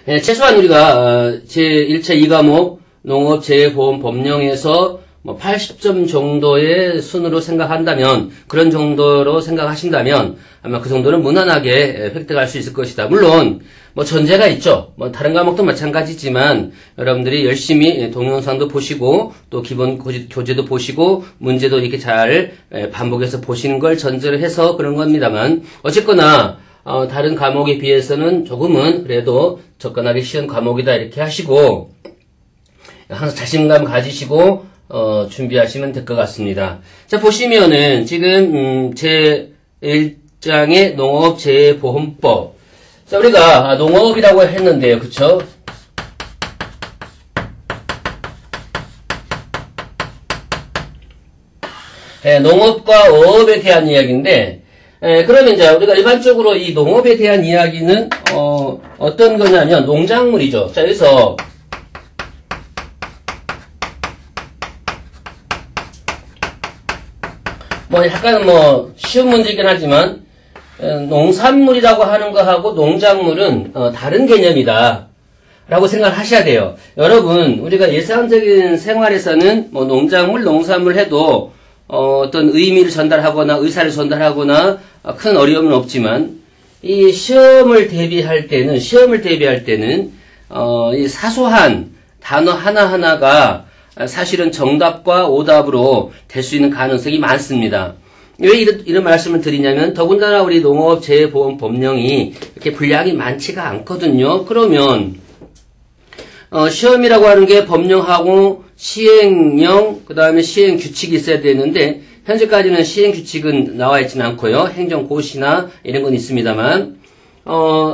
최소한 우리가 제1차 2과목 농업재해보험 법령에서 80점 정도의 순으로 생각한다면, 그런 정도로 생각하신다면 아마 그 정도는 무난하게 획득할 수 있을 것이다. 물론 전제가 있죠. 다른 과목도 마찬가지지만 여러분들이 열심히 동영상도 보시고 또 기본 교재도 보시고 문제도 이렇게 잘 반복해서 보시는 걸 전제로 해서 그런 겁니다만, 어쨌거나 다른 과목에 비해서는 조금은 그래도 접근하기 쉬운 과목이다 이렇게 하시고 항상 자신감 가지시고 준비하시면 될 것 같습니다. 자, 보시면은 지금 제 1장의 농업재해보험법. 자, 우리가 농업이라고 했는데요, 그쵸? 농업과 어업에 대한 이야기인데, 그러면 이제 우리가 일반적으로 이 농업에 대한 이야기는 어떤 거냐면 농작물이죠. 자, 여기서 약간 쉬운 문제이긴 하지만 농산물이라고 하는 거하고 농작물은 다른 개념이다 라고 생각을 하셔야 돼요. 여러분, 우리가 일상적인 생활에서는 농작물, 농산물 해도 어떤 의미를 전달하거나 의사를 전달하거나 큰 어려움은 없지만 이 시험을 대비할 때는 이 사소한 단어 하나하나가 사실은 정답과 오답으로 될 수 있는 가능성이 많습니다. 왜 이런 말씀을 드리냐면, 더군다나 우리 농업재해보험 법령이 이렇게 분량이 많지가 않거든요. 그러면 시험이라고 하는 게 법령하고 시행령, 그 다음에 시행규칙이 있어야 되는데 현재까지는 시행규칙은 나와 있지는 않고요. 행정고시나 이런 건 있습니다만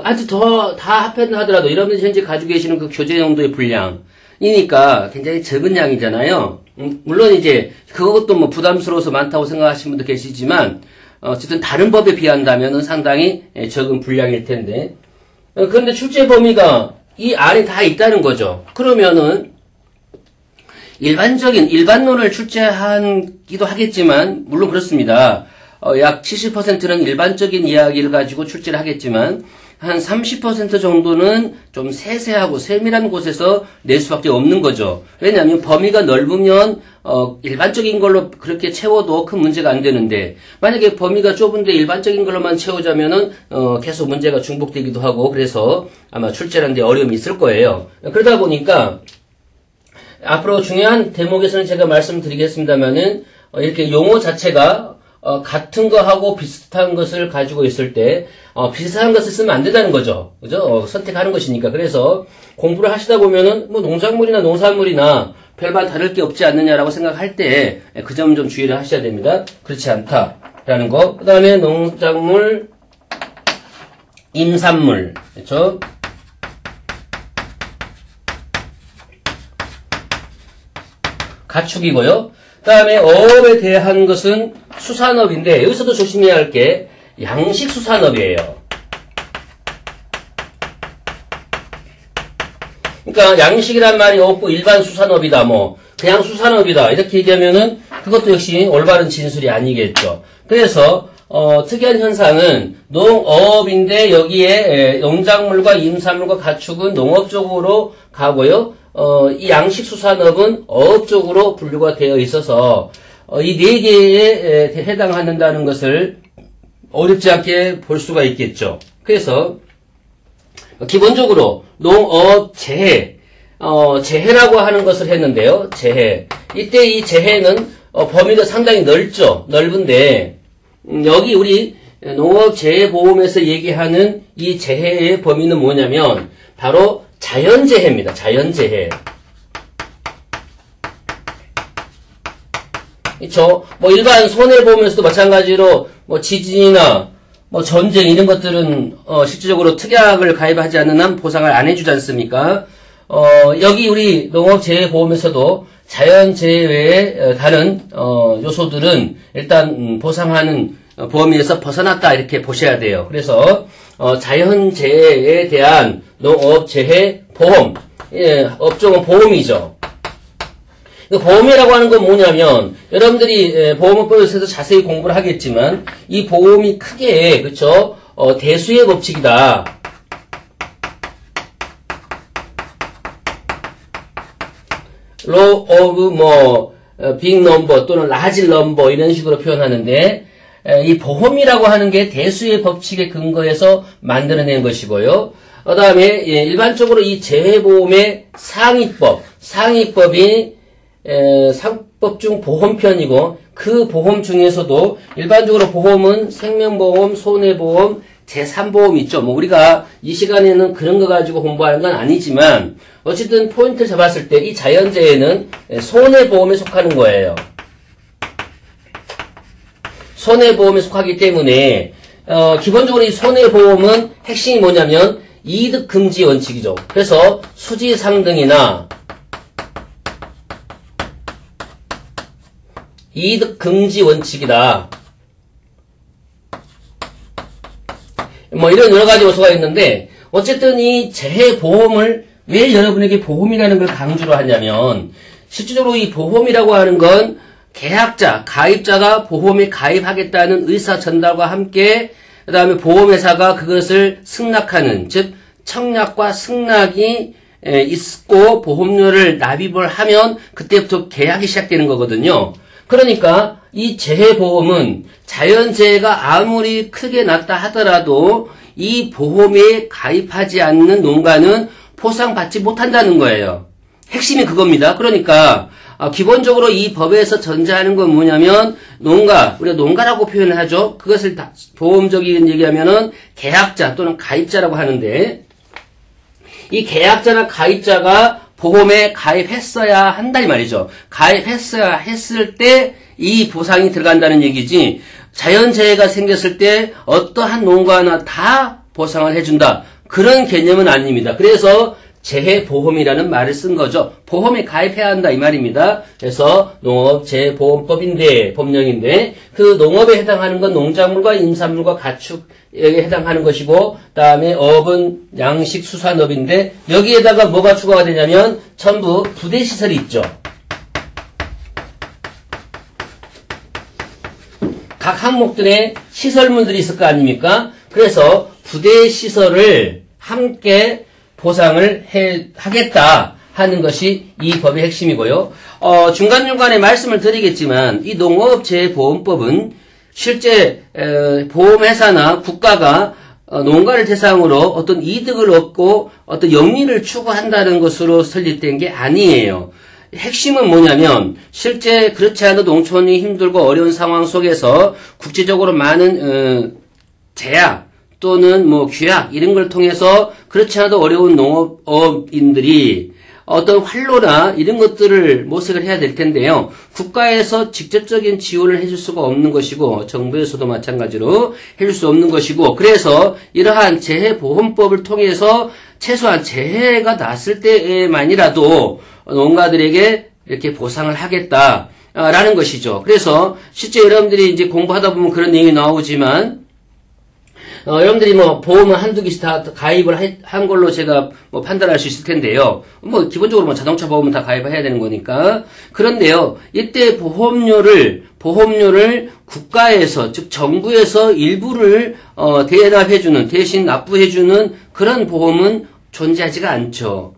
아주 다 합해하더라도 여러분들이 현재 가지고 계시는 그 교재 정도의 분량이니까 굉장히 적은 양이잖아요. 물론 이제 그것도 부담스러워서 많다고 생각하시는 분도 계시지만 어쨌든 다른 법에 비한다면 상당히 적은 분량일 텐데, 그런데 출제 범위가 이 안에 다 있다는 거죠. 그러면은 일반론을 출제하기도 하겠지만, 물론 그렇습니다. 약 70%는 일반적인 이야기를 가지고 출제를 하겠지만 한 30% 정도는 좀 세세하고 세밀한 곳에서 낼 수밖에 없는 거죠. 왜냐하면 범위가 넓으면 일반적인 걸로 그렇게 채워도 큰 문제가 안 되는데, 만약에 범위가 좁은데 일반적인 걸로만 채우자면은 계속 문제가 중복되기도 하고, 그래서 아마 출제하는 데 어려움이 있을 거예요. 그러다 보니까 앞으로 중요한 대목에서는 제가 말씀드리겠습니다만은 이렇게 용어 자체가 같은 거하고 비슷한 것을 가지고 있을 때 비슷한 것을 쓰면 안 된다는 거죠. 그죠? 선택하는 것이니까. 그래서 공부를 하시다 보면은 농작물이나 농산물이나 별반 다를 게 없지 않느냐라고 생각할 때 그 점 좀 주의를 하셔야 됩니다. 그렇지 않다라는 거. 그 다음에 농작물, 임산물, 그렇죠? 가축이고요. 그 다음에 어업에 대한 것은 수산업인데, 여기서도 조심해야 할 게 양식수산업이에요. 그러니까 양식이란 말이 없고 일반 수산업이다, 그냥 수산업이다 이렇게 얘기하면은 그것도 역시 올바른 진술이 아니겠죠. 그래서 특이한 현상은 농어업인데 여기에 농작물과 임산물과 가축은 농업 쪽으로 가고요. 이 양식수산업은 어업 쪽으로 분류가 되어 있어서 이 네 개에 해당한다는 것을 어렵지 않게 볼 수가 있겠죠. 그래서 기본적으로 농업 재해, 재해라고 하는 것을 했는데요. 재해. 이때 이 재해는 범위가 상당히 넓은데 여기 우리 농업재해보험에서 얘기하는 이 재해의 범위는 뭐냐면 바로 자연재해입니다. 자연재해. 그렇죠? 일반 손해보험에서도 마찬가지로 지진이나 전쟁 이런 것들은 실질적으로 특약을 가입하지 않는 한 보상을 안 해주지 않습니까? 여기 우리 농업재해보험에서도 자연재해 외에 다른 요소들은 일단 보상하는 범위에서 벗어났다 이렇게 보셔야 돼요. 그래서 자연재해에 대한 농업재해보험, 업종은 보험이죠. 보험이라고 하는 건 뭐냐면 여러분들이 보험업법에 대해서 자세히 공부를 하겠지만 이 보험이 크게 그쵸 대수의 법칙이다. law of big number 또는 large number 이런 식으로 표현하는데 이 보험이라고 하는 게 대수의 법칙에 근거해서 만들어낸 것이고요. 그 다음에 일반적으로 이 재해보험의 상위법이 상법 중 보험편이고 그 보험 중에서도 일반적으로 보험은 생명보험, 손해보험, 제3보험 있죠. 우리가 이 시간에는 그런 거 가지고 공부하는 건 아니지만 어쨌든 포인트를 잡았을 때 이 자연재해는 손해보험에 속하는 거예요. 손해보험에 속하기 때문에 기본적으로 이 손해보험은 핵심이 뭐냐면 이득금지 원칙이죠. 그래서 수지상등이나 이득금지 원칙이다. 이런 여러 가지 요소가 있는데 어쨌든 이 재해보험을 왜 여러분에게 보험이라는 걸 강조를 하냐면 실질적으로 이 보험이라고 하는 건 계약자, 가입자가 보험에 가입하겠다는 의사 전달과 함께 그 다음에 보험회사가 그것을 승낙하는 즉 청약과 승낙이 있고 보험료를 납입을 하면 그때부터 계약이 시작되는 거거든요. 그러니까 이 재해보험은 자연재해가 아무리 크게 났다 하더라도 이 보험에 가입하지 않는 농가는 보상받지 못한다는 거예요. 핵심이 그겁니다. 그러니까 기본적으로 이 법에서 전제하는 건 뭐냐면 농가, 우리가 농가라고 표현을 하죠. 그것을 보험적인 얘기하면은 계약자 또는 가입자라고 하는데 이 계약자나 가입자가 보험에 가입했어야 한다 이 말이죠. 가입했어야 했을 때 이 보상이 들어간다는 얘기지 자연재해가 생겼을 때 어떠한 농가나 다 보상을 해준다. 그런 개념은 아닙니다. 그래서 재해보험이라는 말을 쓴 거죠. 보험에 가입해야 한다 이 말입니다. 그래서 농업재해보험법인데 법령인데 그 농업에 해당하는 건 농작물과 임산물과 가축에 해당하는 것이고 다음에 업은 양식 수산업인데 여기에다가 뭐가 추가가 되냐면 전부 부대시설이 있죠. 각 항목들의 시설물들이 있을 거 아닙니까? 그래서 부대시설을 함께 보상을 하겠다 하는 것이 이 법의 핵심이고요. 중간중간에 말씀을 드리겠지만 이 농업재해보험법은 실제 보험회사나 국가가 농가를 대상으로 어떤 이득을 얻고 어떤 영리를 추구한다는 것으로 설립된 게 아니에요. 핵심은 뭐냐면 실제 그렇지 않은 농촌이 힘들고 어려운 상황 속에서 국제적으로 많은 제약 또는 규약 이런 걸 통해서 그렇지 않아도 어려운 농업인들이 어떤 활로나 이런 것들을 모색을 해야 될 텐데요. 국가에서 직접적인 지원을 해줄 수가 없는 것이고 정부에서도 마찬가지로 해줄 수 없는 것이고 그래서 이러한 재해보험법을 통해서 최소한 재해가 났을 때에만이라도 농가들에게 이렇게 보상을 하겠다라는 것이죠. 그래서 실제 여러분들이 이제 공부하다 보면 그런 내용이 나오지만 여러분들이 보험을 한두 개씩 다 가입을 한 걸로 제가 판단할 수 있을 텐데요. 기본적으로 자동차 보험은 다 가입을 해야 되는 거니까. 그런데요, 이때 보험료를 국가에서, 즉 정부에서 일부를, 대납해주는, 대신 납부해주는 그런 보험은 존재하지가 않죠.